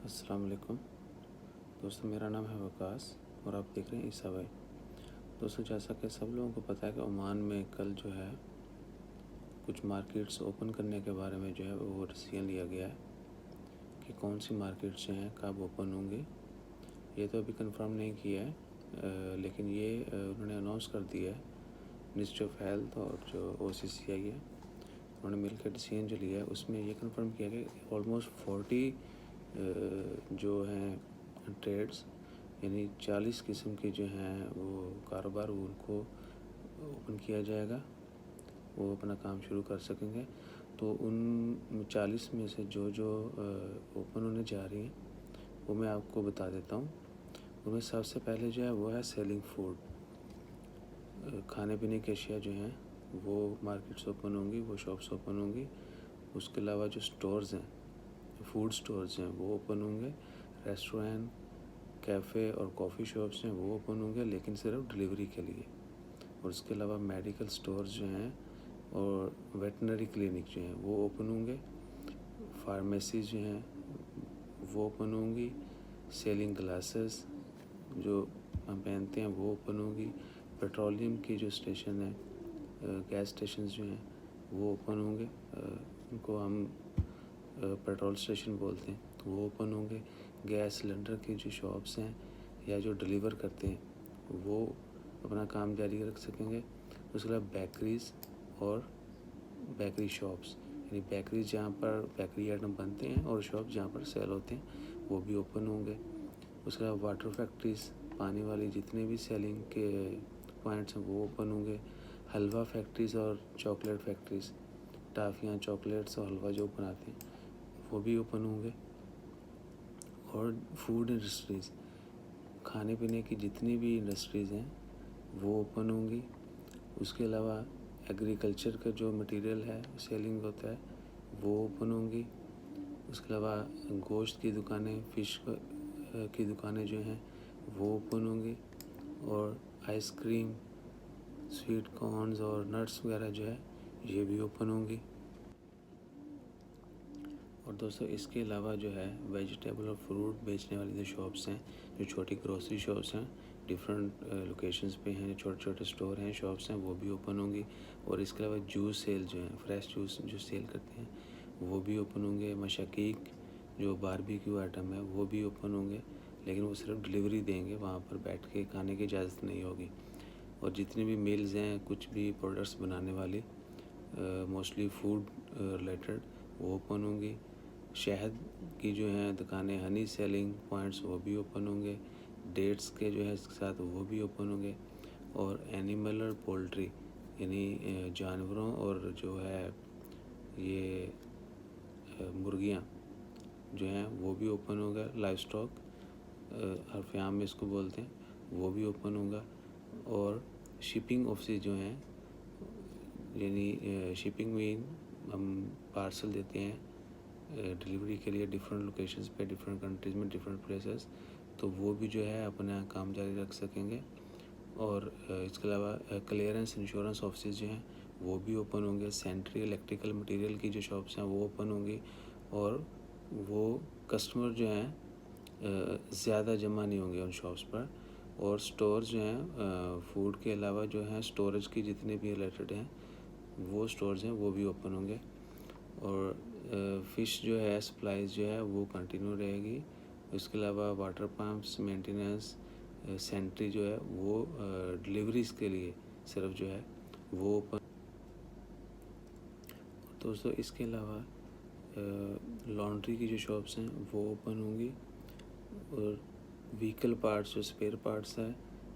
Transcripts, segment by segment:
السلام علیکم دوستوں، میرا نام ہے وکاس اور آپ دیکھ رہے ہیں عیسیٰ بھائی۔ دوستوں، جیسا کہ سب لوگوں کو پتہ ہے کہ عمان میں کل جو ہے کچھ مارکیٹس اوپن کرنے کے بارے میں جو ہے وہ ڈیسیژن لیا گیا ہے کہ کون سی مارکیٹس جو ہیں کب اوپن ہوں گی۔ یہ تو ابھی کنفرم نہیں کیا ہے، لیکن یہ انہوں نے اناؤنس کر دیا ہے۔ منسٹری آف ہیلتھ اور جو OCCI ہے انہوں نے مل کے ڈیسیژن جو لیا ہے اس میں یہ کنفرم کیا کہ آلموسٹ 40 جو ہیں ٹریڈس، یعنی 40 قسم کے جو ہیں وہ کاروبار ان کو اوپن کیا جائے گا، وہ اپنا کام شروع کر سکیں گے۔ تو ان 40 میں سے جو اوپن ہونے جا رہی ہیں وہ میں آپ کو بتا دیتا ہوں۔ ان میں سب سے پہلے جو ہے وہ ہے سیلنگ فوڈ، کھانے پینے کی اشیاء جو ہیں وہ مارکیٹس اوپن ہوں گی، وہ شاپس اوپن ہوں گی۔ اس کے علاوہ جو سٹورز ہیں، فوڈ سٹورز ہیں وہ اوپن ہوں گے۔ ریسٹورینٹ، کیفے اور کافی شاپس ہیں وہ اوپن ہوں گے، لیکن صرف ڈلیوری کے لیے۔ اور اس کے علاوہ میڈیکل سٹورز جو ہیں اور ویٹنری کلینک جو ہیں وہ اوپن ہوں گے۔ فارمیسیز جو ہیں وہ اوپن ہوں گی۔ سیلنگ گلاسز جو ہم پہنتے ہیں وہ اوپن ہوں گی۔ پیٹرولیم کی جو اسٹیشن ہیں، گیس اسٹیشنز جو ہیں وہ اوپن ہوں گے، ان کو ہم پیٹرول اسٹیشن بولتے ہیں، وہ اوپن ہوں گے۔ گیس سلنڈر کی جو شاپس ہیں یا جو ڈلیور کرتے ہیں وہ اپنا کام جاری رکھ سکیں گے۔ اس کے علاوہ بیکریز اور بیکری شاپس، یعنی بیکریز جہاں پر بیکری آئٹم بنتے ہیں اور شاپ جہاں پر سیل ہوتے ہیں وہ بھی اوپن ہوں گے۔ اس کے علاوہ واٹر فیکٹریز، پانی والی جتنے بھی سیلنگ کے پوائنٹس ہیں وہ اوپن ہوں گے۔ حلوہ فیکٹریز اور چاکلیٹ فیکٹریز، ٹافیاں، چاکلیٹس اور حلوہ جو بناتے ہیں وہ بھی اوپن ہوں گے۔ اور فوڈ انڈسٹریز، کھانے پینے کی جتنی بھی انڈسٹریز ہیں وہ اوپن ہوں گی۔ اس کے علاوہ ایگریکلچر کا جو مٹیریل ہے سیلنگ ہوتا ہے وہ اوپن ہوں گی۔ اس کے علاوہ گوشت کی دکانیں، فش کی دکانیں جو ہیں وہ اوپن ہوں گی۔ اور آئس کریم، سویٹ کارنز اور نٹس وغیرہ جو ہے یہ بھی اوپن ہوں گی۔ اور دوستو، اس کے علاوہ جو ہے ویجیٹیبل اور فروٹ بیچنے والی جو شاپس ہیں، جو چھوٹی گروسری شاپس ہیں، ڈیفرنٹ لوکیشنز پہ ہیں، چھوٹے چھوٹے اسٹور ہیں، شاپس ہیں، وہ بھی اوپن ہوں گی۔ اور اس کے علاوہ جوس سیل جو ہیں، فریش جوس جو سیل کرتے ہیں وہ بھی اوپن ہوں گے۔ مشاکیک جو باربیکیو آئٹم ہے وہ بھی اوپن ہوں گے، لیکن وہ صرف ڈلیوری دیں گے، وہاں پر بیٹھ کے کھانے کی اجازت نہیں ہوگی۔ اور جتنی بھی میلز ہیں، کچھ بھی پروڈکٹس بنانے والی، موسٹلی فوڈ ریلیٹڈ، وہ اوپن ہوں گی۔ شہد کی جو ہیں دکانیں، ہنی سیلنگ پوائنٹس، وہ بھی اوپن ہوں گے۔ ڈیٹس کے جو ہے اس کے ساتھ وہ بھی اوپن ہوں گے۔ اور اینیمل اور پولٹری، یعنی جانوروں اور جو ہے یہ مرغیاں جو ہیں وہ بھی اوپن ہوگا۔ لائف اسٹاک حرف عام میں اس کو بولتے ہیں، وہ بھی اوپن ہوگا۔ اور شپنگ آفسز جو ہیں، یعنی شپنگ میں ہم پارسل دیتے ہیں ڈلیوری کے لیے ڈیفرنٹ لوکیشنز پہ، ڈیفرنٹ کنٹریز میں، ڈیفرنٹ پلیسز، تو وہ بھی جو ہے اپنا کام جاری رکھ سکیں گے۔ اور اس کے علاوہ کلیئرنس انشورنس آفسز جو ہیں وہ بھی اوپن ہوں گے۔ سینٹری الیکٹریکل مٹیریل کی جو شاپس ہیں وہ اوپن ہوں گی، اور وہ کسٹمر جو ہیں زیادہ جمع نہیں ہوں گے ان شاپس پر۔ اور سٹورز جو ہیں فوڈ کے علاوہ جو ہیں سٹوریج کی جتنے بھی ریلیٹڈ ہیں وہ سٹورز ہیں وہ بھی اوپن ہوں گے۔ اور فش جو ہے سپلائز جو ہے وہ کنٹینیو رہے گی۔ اس کے علاوہ واٹر پمپس مینٹیننس، سینٹری جو ہے وہ ڈلیوریز کے لیے صرف جو ہے وہ اوپن۔ دوستو، اس کے علاوہ لانڈری کی جو شاپس ہیں وہ اوپن ہوں گی۔ اور وہیکل پارٹس جو اسپیئر پارٹس ہے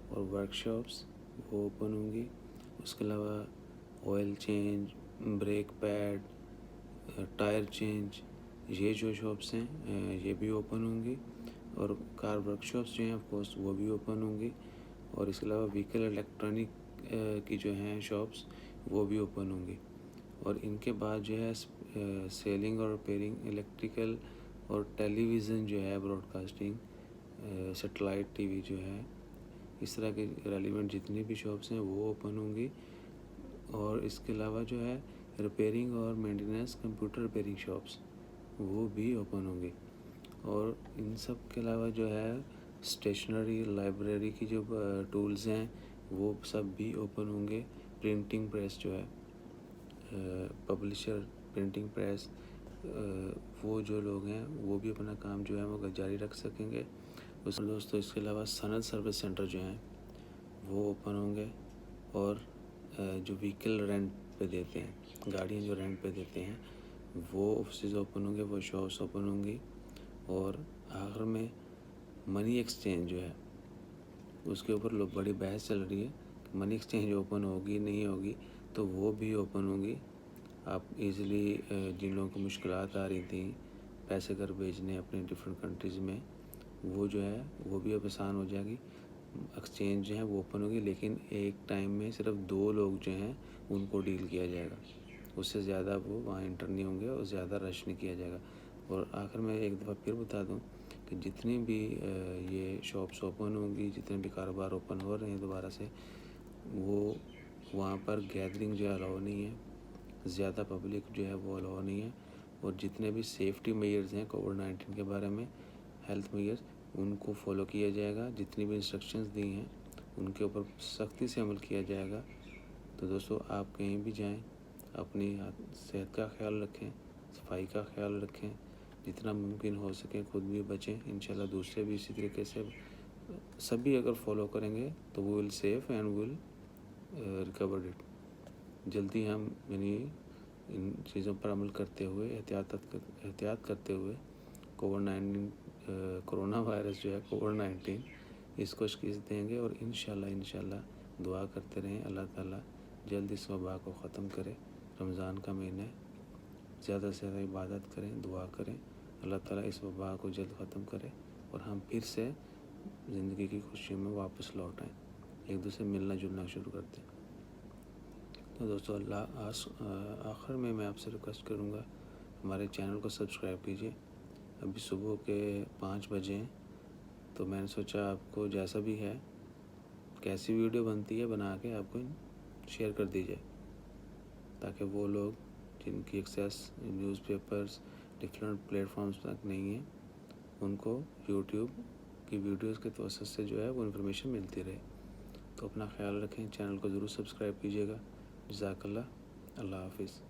اور ورک شاپس وہ اوپن ہوں گی۔ اس کے علاوہ oil change, brake pad, tyre change, یہ جو شاپس ہیں یہ بھی اوپن ہوں گی۔ اور کار ورک شاپس جو ہیں آف کورس وہ بھی اوپن ہوں گی۔ اور اس کے علاوہ وہیکل الیکٹرانک کی جو ہیں شاپس وہ بھی اوپن ہوں گی۔ اور ان کے بعد جو ہے سیلنگ اور ریپیئرنگ الیکٹریکل اور ٹیلی ویژن جو ہے broadcasting, satellite T V جو ہے، اس طرح کے ریلیونٹ جتنی بھی شاپس ہیں وہ اوپن ہوں گی۔ اور اس کے علاوہ جو ہے ریپیئرنگ اور مینٹیننس کمپیوٹر ریپیئرنگ شاپس وہ بھی اوپن ہوں گی۔ اور ان سب کے علاوہ جو ہے اسٹیشنری لائبریری کی جو ٹولز ہیں وہ سب بھی اوپن ہوں گے. پرنٹنگ پریس جو ہے پبلشر پرنٹنگ پریس وہ جو لوگ ہیں وہ بھی اپنا کام جو ہے وہ جاری رکھ سکیں گے. دوستوں اس کے علاوہ صنعت سروس سینٹر جو ہیں وہ اوپن ہوں گے. اور جو وہیکل رینٹ پہ دیتے ہیں گاڑیاں جو رینٹ پہ دیتے ہیں وہ آفسز اوپن ہوں گے, وہ شاپس اوپن ہوں گی. اور آخر میں منی ایکسچینج جو ہے اس کے اوپر بڑی بحث چل رہی ہے کہ منی ایکسچینج اوپن ہوگی نہیں ہوگی, تو وہ بھی اوپن ہوگی. آپ ایزیلی جن لوگوں کو مشکلات آ رہی تھیں پیسے گھر بھیجنے اپنے ڈفرینٹ کنٹریز میں, وہ جو ہے وہ بھی اب آسان ہو جائے گی. ایکسچینج جو ہے وہ اوپن ہوگی, لیکن ایک ٹائم میں صرف 2 لوگ جو ہیں ان کو ڈیل کیا جائے گا, اس سے زیادہ وہ وہاں انٹر نہیں ہوں گے اور زیادہ رش نہیں کیا جائے گا. اور آخر میں ایک دفعہ پھر بتا دوں کہ جتنی بھی یہ شاپس اوپن ہوں گی, جتنے بھی کاروبار اوپن ہو رہے ہیں دوبارہ سے, وہ وہاں پر گیدرنگ جو ہے الاؤ نہیں ہے, زیادہ پبلک جو ہے وہ الاؤ نہیں ہے. اور جتنے بھی سیفٹی میئرز ہیں کووڈ-19 کے بارے میں ہیلتھ میئرز ان کو فالو کیا جائے گا. جتنی بھی انسٹرکشنز دی ہیں ان کے اوپر سختی سے عمل کیا جائے گا. تو دوستو آپ کہیں بھی جائیں اپنی صحت کا خیال رکھیں, صفائی کا خیال رکھیں, جتنا ممکن ہو سکے خود بھی بچیں. انشاءاللہ دوسرے بھی اسی طریقے سے سبھی اگر فالو کریں گے تو وہ will save and will record it. جلدی ہم یعنی ان چیزوں پر عمل کرتے ہوئے احتیاط کرتے ہوئے کرونا وائرس جو ہے کووڈ-19 اس کو شکست دیں گے. اور انشاءاللہ دعا کرتے رہیں اللہ تعالیٰ جلد اس وبا کو ختم کرے. رمضان کا مہینہ ہے, زیادہ سے زیادہ عبادت کریں, دعا کریں, اللہ تعالیٰ اس وبا کو جلد ختم کرے اور ہم پھر سے زندگی کی خوشیوں میں واپس لوٹ آئیں, ایک دوسرے ملنا جلنا شروع کرتے ہیں. تو دوستو آخر میں آپ سے ریکویسٹ کروں گا ہمارے چینل کو سبسکرائب کیجیے. ابھی صبح کے 5 بجے ہیں, تو میں نے سوچا آپ کو جیسا بھی ہے کیسی ویڈیو بنتی ہے بنا کے آپ کو شیئر کر دی جائے, تاکہ وہ لوگ جن کی access newspapers different platforms تک نہیں ہیں ان کو یوٹیوب کی ویڈیوز کے توسط سے جو ہے وہ انفارمیشن ملتی رہے. تو اپنا خیال رکھیں, چینل کو ضرور سبسکرائب کیجیے گا. جزاک اللہ. اللہ حافظ.